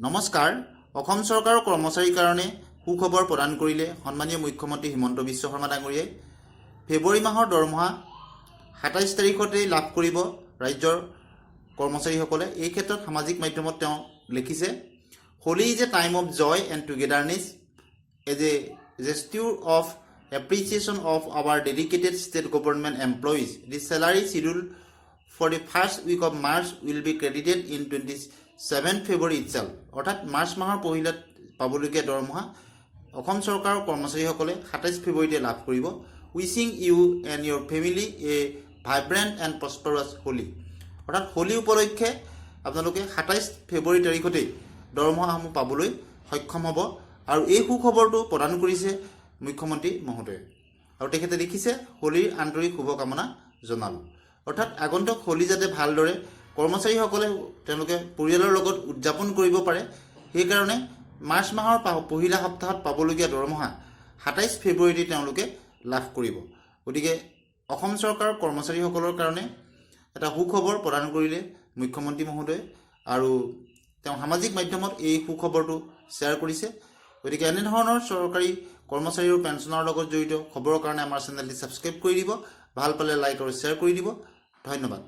নমস্কাৰ অসম চৰকাৰৰ কৰ্মচাৰীৰ কাৰণে সুখবৰ প্ৰদান কৰিলে সন্মানীয় মুখ্যমন্ত্ৰী হিমন্ত বিশ্ব শৰ্মা ডাঙৰীয়াই ফেব্ৰুৱাৰী মাহৰ দৰমহা ২৭ তাৰিখতে লাভ কৰিব ৰাজ্যৰ কৰ্মচাৰীসকলে। এই ক্ষেত্ৰত সামাজিক মাধ্যমত তেওঁ লিখিছে, Holi is a time of joy and togetherness as a gesture of appreciation of our dedicated state government employees. The salary schedule for the first week of March will be credited in 27 February itself. অৰ্থাৎ March মাহৰ পহিলাত পাবলগীয়া দৰমহা অসম চৰকাৰৰ কৰ্মচাৰীসকলে ২৭ ফেব্ৰুৱাৰীতে লাভ কৰিব। Wishing you and your family a vibrant and prosperous Holi. অৰ্থাৎ হোলী উপলক্ষে আপোনালোকে ২৭ ফেব্ৰুৱাৰী তাৰিখতেই দৰমহাসমূহ পাবলৈ সক্ষম হ'ব। আৰু এই সুখবৰটো প্ৰদান কৰিছে মুখ্যমন্ত্ৰী মহোদয়ে। আৰু তেখেতে লিখিছে, হোলীৰ আন্তৰিক শুভকামনা জনালোঁ। অৰ্থাৎ আগন্তুক হোলী যাতে ভালদৰে কৰ্মচাৰীসকলে তেওঁলোকে পৰিয়ালৰ লগত উদযাপন কৰিব পাৰে, সেইকাৰণে মাৰ্চ মাহৰ পহিলা সপ্তাহত পাবলগীয়া দৰমহা ২৭ ফেব্ৰুৱাৰীতে তেওঁলোকে লাভ কৰিব। গতিকে অসম চৰকাৰৰ কৰ্মচাৰীসকলৰ কাৰণে এটা সুখবৰ প্ৰদান কৰিলে মুখ্যমন্ত্ৰী মহোদয়ে, আৰু তেওঁ সামাজিক মাধ্যমত এই সুখবৰটো শ্বেয়াৰ কৰিছে। গতিকে এনেধৰণৰ চৰকাৰী কৰ্মচাৰী আৰু পেঞ্চনৰ লগত জড়িত খবৰৰ কাৰণে আমাৰ চেনেলটি ছাবস্ক্ৰাইব কৰি দিব, ভাল পালে লাইক আৰু শ্বেয়াৰ কৰি দিব। ধন্যবাদ।